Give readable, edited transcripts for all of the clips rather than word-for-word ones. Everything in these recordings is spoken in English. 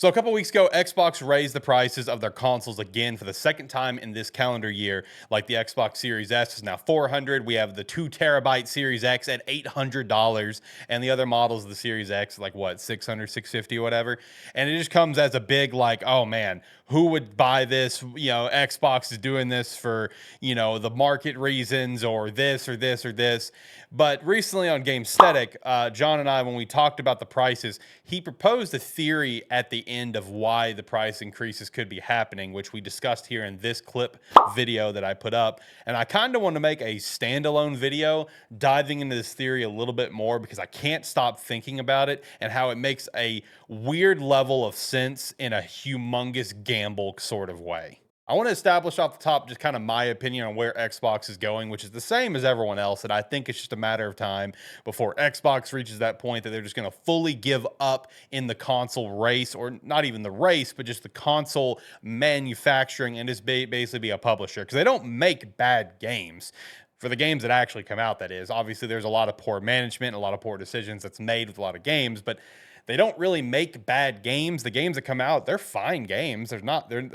So a couple weeks ago, Xbox raised the prices of their consoles again for the second time in this calendar year. Like the Xbox Series S is now 400. We have the 2 terabyte Series X at $800, and the other models of the Series X like what 600, 650, whatever. And it just comes as a big like, oh man, who would buy this? Xbox is doing this for the market reasons or this or this or this. But recently on Gamesthetic, John and I, when we talked about the prices, he proposed a theory at the end of why the price increases could be happening, which we discussed here in this clip video that I put up. And I kind of want to make a standalone video diving into this theory a little bit more because I can't stop thinking about it and how it makes a weird level of sense in a humongous gamble sort of way. I want to establish off the top just kind of my opinion on where Xbox is going, which is the same as everyone else. And I think it's just a matter of time before Xbox reaches that point that they're just going to fully give up in the console race, or not even the race, but just the console manufacturing, and just basically be a publisher because they don't make bad games. For the games that actually come out, that is. Obviously, there's a lot of poor management, a lot of poor decisions that's made with a lot of games, but they don't really make bad games. The games that come out, they're fine games. They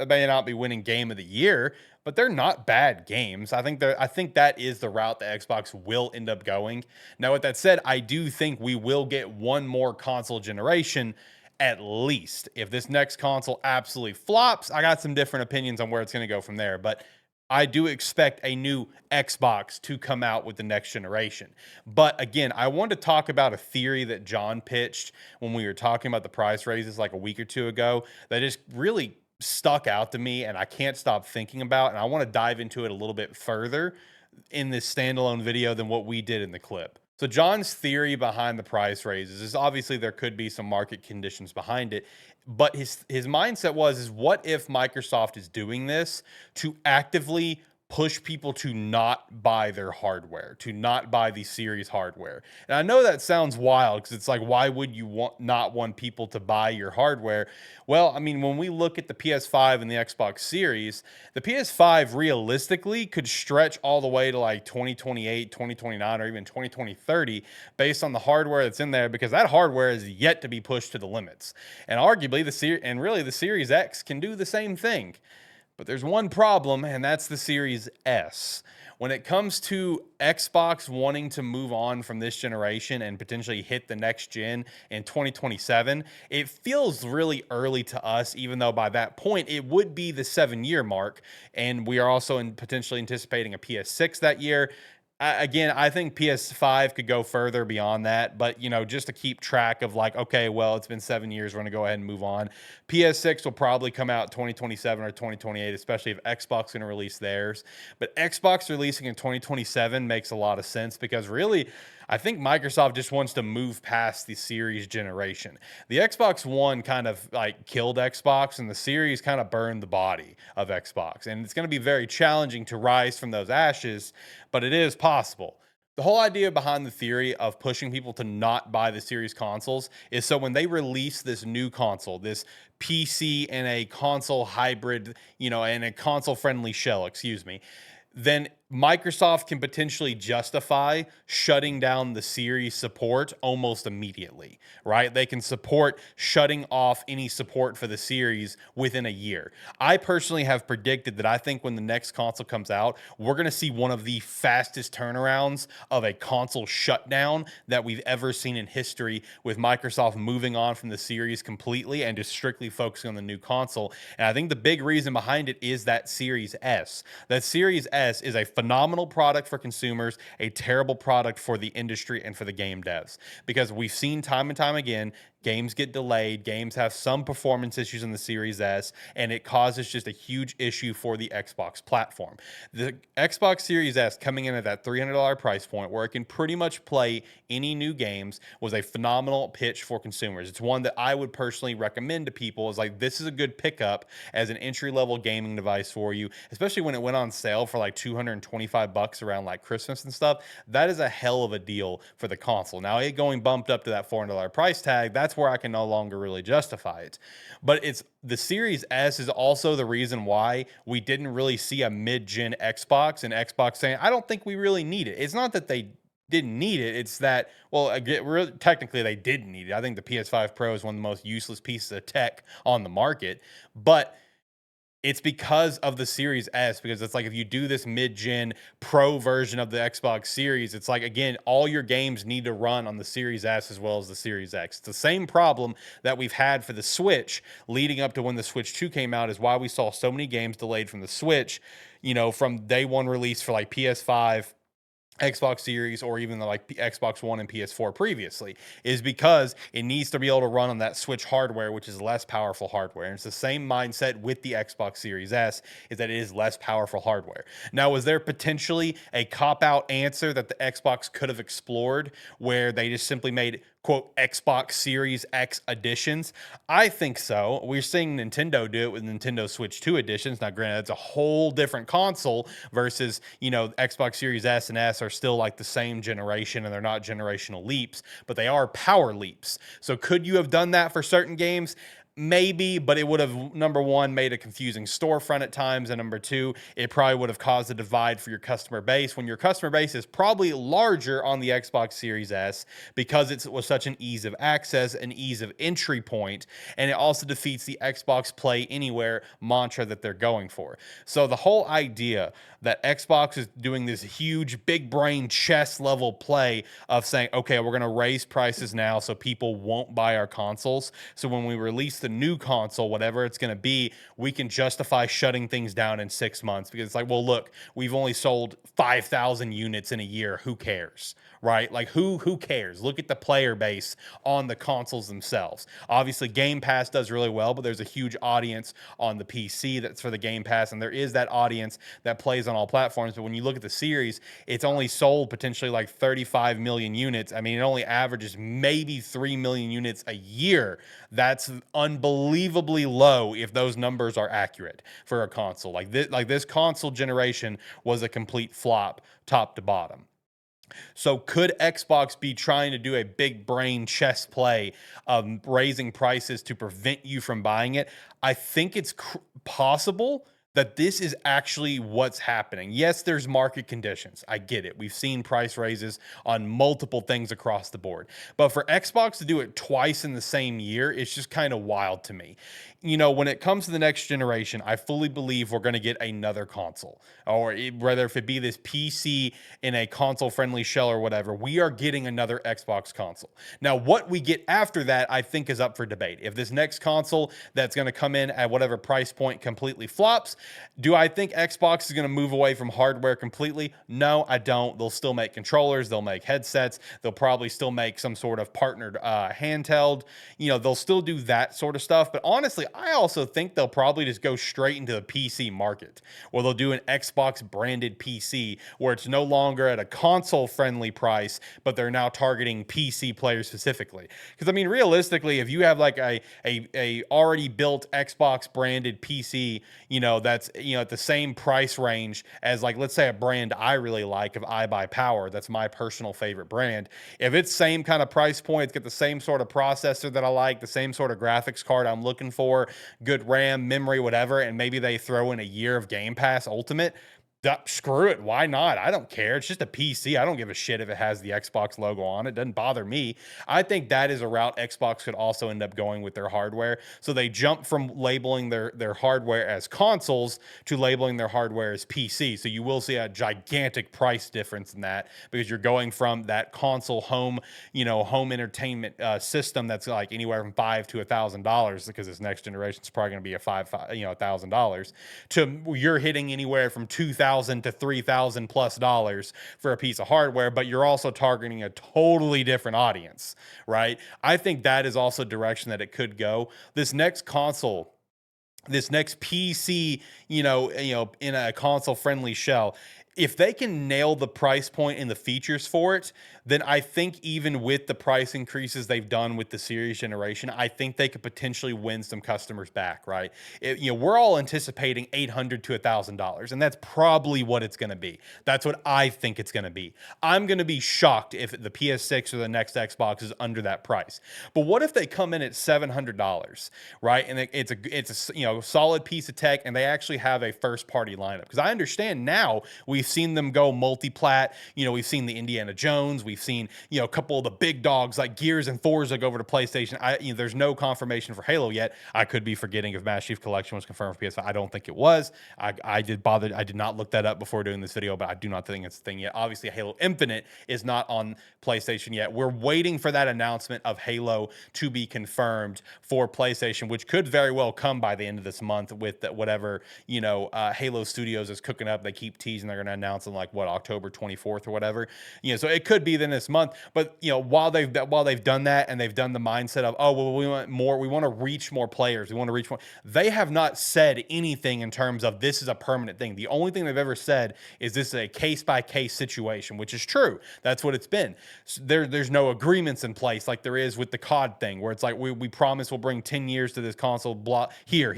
may not be winning game of the year, but they're not bad games. I think that is the route that Xbox will end up going. Now, with that said, I do think we will get one more console generation at least. If this next console absolutely flops, I got some different opinions on where it's going to go from there, but I do expect a new Xbox to come out with the next generation. But again, I want to talk about a theory that John pitched when we were talking about the price raises like a week or two ago that just really stuck out to me and I can't stop thinking about. And I want to dive into it a little bit further in this standalone video than what we did in the clip. So John's theory behind the price raises is obviously there could be some market conditions behind it, but his mindset is what if Microsoft is doing this to actively push people to not buy their hardware, to not buy the series hardware. And I know that sounds wild because it's like, why would you not want people to buy your hardware? Well, I mean, when we look at the PS5 and the Xbox Series, the PS5 realistically could stretch all the way to like 2028, 2029, or even 2030 based on the hardware that's in there, because that hardware is yet to be pushed to the limits. And arguably the Series X can do the same thing. But there's one problem, and that's the Series S. When it comes to Xbox wanting to move on from this generation and potentially hit the next gen in 2027, it feels really early to us, even though by that point it would be the 7-year mark. And we are also potentially anticipating a PS6 that year. I think PS5 could go further beyond that, but just to keep track of like, okay, well, it's been 7 years, we're going to go ahead and move on. PS6 will probably come out 2027 or 2028, especially if Xbox is going to release theirs. But Xbox releasing in 2027 makes a lot of sense because really, I think Microsoft just wants to move past the Series generation. The Xbox One kind of like killed Xbox, and the Series kind of burned the body of Xbox. And it's going to be very challenging to rise from those ashes, but it is possible. The whole idea behind the theory of pushing people to not buy the series consoles is so when they release this new console, this PC and a console hybrid, and a console friendly shell, excuse me, then Microsoft can potentially justify shutting down the series support almost immediately, right? They can support shutting off any support for the series within a year. I personally have predicted that I think when the next console comes out, we're going to see one of the fastest turnarounds of a console shutdown that we've ever seen in history, with Microsoft moving on from the series completely and just strictly focusing on the new console. And I think the big reason behind it is that Series S. That Series S is a phenomenal product for consumers, a terrible product for the industry and for the game devs. Because we've seen time and time again, games get delayed, games have some performance issues in the Series S, and it causes just a huge issue for the Xbox platform. The Xbox Series S coming in at that $300 price point where it can pretty much play any new games was a phenomenal pitch for consumers. It's one that I would personally recommend to people. Is like, this is a good pickup as an entry-level gaming device for you, especially when it went on sale for like $225 around like Christmas and stuff. That is a hell of a deal for the console. Now, it going bumped up to that $400 price tag, that's where I can no longer really justify it. But it's the Series S is also the reason why we didn't really see a mid-gen Xbox and Xbox saying, I don't think we really need it. It's not that they didn't need it. It's that, well, again, really, technically they didn't need it. I think the PS5 Pro is one of the most useless pieces of tech on the market, but it's because of the Series S, because it's like if you do this mid-gen pro version of the Xbox Series, it's like, again, all your games need to run on the Series S as well as the Series X. It's the same problem that we've had for the Switch leading up to when the Switch 2 came out, is why we saw so many games delayed from the Switch, from day one release for like PS5, Xbox Series, or even the like Xbox One and PS4 previously, is because it needs to be able to run on that Switch hardware, which is less powerful hardware. And it's the same mindset with the Xbox Series S, is that it is less powerful hardware. Now, was there potentially a cop-out answer that the Xbox could have explored where they just simply made quote Xbox Series X editions? I think so. We're seeing Nintendo do it with Nintendo Switch 2 editions. Now, granted, it's a whole different console versus, Xbox Series S and S are still like the same generation and they're not generational leaps, but they are power leaps. So could you have done that for certain games? Maybe, but it would have, number one, made a confusing storefront at times, and number two, it probably would have caused a divide for your customer base, when your customer base is probably larger on the Xbox Series S, because it was such an ease of access, an ease of entry point, and it also defeats the Xbox Play Anywhere mantra that they're going for. So the whole idea that Xbox is doing this huge big brain chess level play of saying, okay, we're going to raise prices now so people won't buy our consoles, so when we release the new console, whatever it's going to be, we can justify shutting things down in 6 months, because it's like, well, look, we've only sold 5,000 units in a year. Who cares? Right? Like who cares? Look at the player base on the consoles themselves. Obviously, Game Pass does really well, but there's a huge audience on the PC that's for the Game Pass, and there is that audience that plays on all platforms. But when you look at the series, it's only sold potentially like 35 million units. I mean, it only averages maybe 3 million units a year. That's unbelievably low if those numbers are accurate for a console. Like this console generation was a complete flop top to bottom. So could Xbox be trying to do a big brain chess play of raising prices to prevent you from buying it? I think it's possible that this is actually what's happening. Yes, there's market conditions. I get it. We've seen price raises on multiple things across the board. But for Xbox to do it twice in the same year, it's just kind of wild to me. When it comes to the next generation, I fully believe we're going to get another console, or whether if it be this PC in a console friendly shell or whatever, we are getting another Xbox console. Now, what we get after that, I think, is up for debate. If this next console that's going to come in at whatever price point completely flops, do I think Xbox is going to move away from hardware completely? No, I don't. They'll still make controllers, they'll make headsets, they'll probably still make some sort of partnered handheld. They'll still do that sort of stuff. But honestly, I also think they'll probably just go straight into the PC market, where they'll do an Xbox branded PC where it's no longer at a console friendly price, but they're now targeting PC players specifically. Because I mean, realistically, if you have like a already built Xbox branded PC, that's at the same price range as, like, let's say a brand I really like of iBuyPower, that's my personal favorite brand. If it's same kind of price point, it's got the same sort of processor that I like, the same sort of graphics card I'm looking for, good RAM, memory, whatever, and maybe they throw in a year of Game Pass Ultimate, screw it. Why not? I don't care. It's just a PC. I don't give a shit if it has the Xbox logo on it. It doesn't bother me. I think that is a route Xbox could also end up going with their hardware. So they jump from labeling their hardware as consoles to labeling their hardware as PC. So you will see a gigantic price difference in that, because you're going from that console home, home entertainment system that's like anywhere from $500 to $1,000, because this next generation is probably going to be a $1,000, to you're hitting anywhere from $2,000 to $3,000 plus dollars for a piece of hardware, but you're also targeting a totally different audience, right? I think that is also direction that it could go. This next console, this next PC, in a console friendly shell, if they can nail the price point and the features for it, then I think even with the price increases they've done with the series generation, I think they could potentially win some customers back, right? We're all anticipating $800 to $1,000, and that's probably what it's going to be. That's what I think it's going to be. I'm going to be shocked if the PS6 or the next Xbox is under that price. But what if they come in at $700, right? And it's a solid piece of tech, and they actually have a first party lineup. Because I understand now we we've seen them go multi-plat. We've seen the Indiana Jones. We've seen, a couple of the big dogs like Gears and Forza go over to PlayStation. There's no confirmation for Halo yet. I could be forgetting if Master Chief Collection was confirmed for PS5. I don't think it was. I did not look that up before doing this video, but I do not think it's a thing yet. Obviously, Halo Infinite is not on PlayStation yet. We're waiting for that announcement of Halo to be confirmed for PlayStation, which could very well come by the end of this month with whatever, Halo Studios is cooking up. They keep teasing they're going to announce in October 24th or whatever. So it could be then this month. But while they've done that and they've done the mindset of, oh well, we want more, we want to reach more players, we want to reach more. They have not said anything in terms of this is a permanent thing. The only thing they've ever said is this is a case by case situation, which is true. That's what it's been. So there's no agreements in place like there is with the COD thing, where it's like we promise we'll bring 10 years to this console. Blah, here.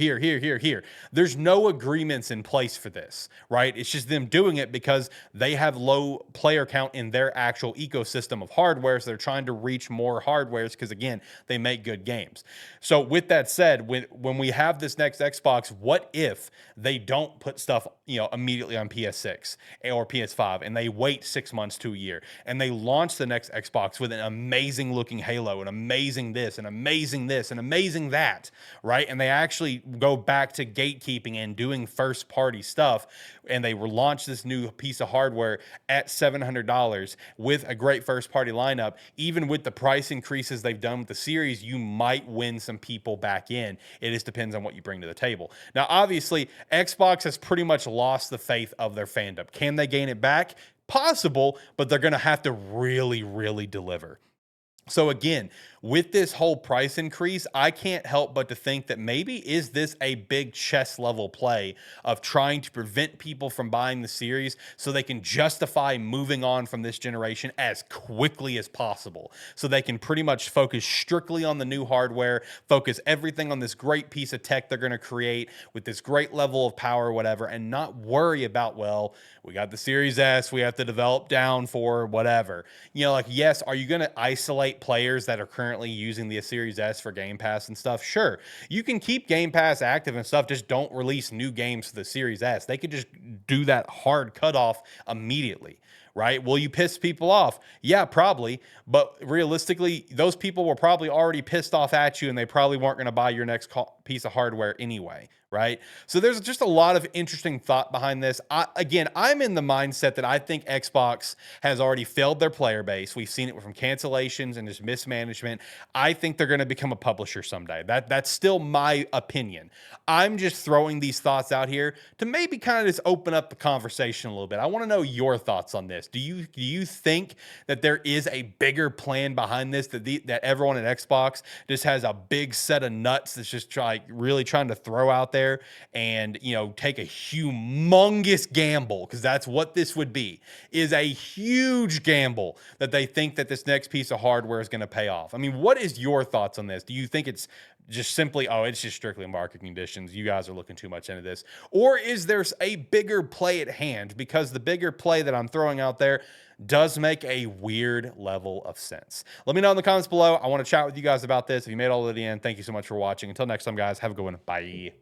There's no agreements in place for this, right? It's just them doing it because they have low player count in their actual ecosystem of hardware, so they're trying to reach more hardwares because, again, they make good games. So with that said, when we have this next Xbox, what if they don't put stuff immediately on PS6 or PS5 and they wait 6 months to a year and they launch the next Xbox with an amazing looking Halo, an amazing this, and amazing this, and amazing that, right? And they actually go back to gatekeeping and doing first party stuff, and they launch this new piece of hardware at $700 with a great first party lineup. Even with the price increases they've done with the series, you might win some people back in. It just depends on what you bring to the table. Now, obviously, Xbox has pretty much lost the faith of their fandom. Can they gain it back? Possible, but they're going to have to really, really deliver. So again, with this whole price increase, I can't help but to think that maybe is this a big chess level play of trying to prevent people from buying the series so they can justify moving on from this generation as quickly as possible. So they can pretty much focus strictly on the new hardware, focus everything on this great piece of tech they're going to create with this great level of power or whatever, and not worry about, well, we got the Series S, we have to develop down for whatever. Yes, are you going to isolate players that are currently using the Series S for Game Pass and stuff? Sure, you can keep Game Pass active and stuff, just don't release new games for the Series S. They could just do that hard cutoff immediately, right? Will you piss people off? Yeah, probably. But realistically, those people were probably already pissed off at you and they probably weren't going to buy your next piece of hardware anyway, right? So there's just a lot of interesting thought behind this. I'm in the mindset that I think Xbox has already failed their player base. We've seen it from cancellations and just mismanagement. I think they're going to become a publisher someday. That's still my opinion. I'm just throwing these thoughts out here to maybe kind of just open up the conversation a little bit. I want to know your thoughts on this. Do you think that there is a bigger plan behind this, that everyone at Xbox just has a big set of nuts that's just really trying to throw out there and take a humongous gamble, because that's what this would be, is a huge gamble that they think that this next piece of hardware is going to pay off? I mean, what is your thoughts on this? Do you think it's just simply, oh, it's just strictly market conditions, you guys are looking too much into this? Or is there a bigger play at hand? Because the bigger play that I'm throwing out there does make a weird level of sense. Let me know in the comments below. I want to chat with you guys about this. If you made it all to the end, thank you so much for watching. Until next time, guys, have a good one. Bye.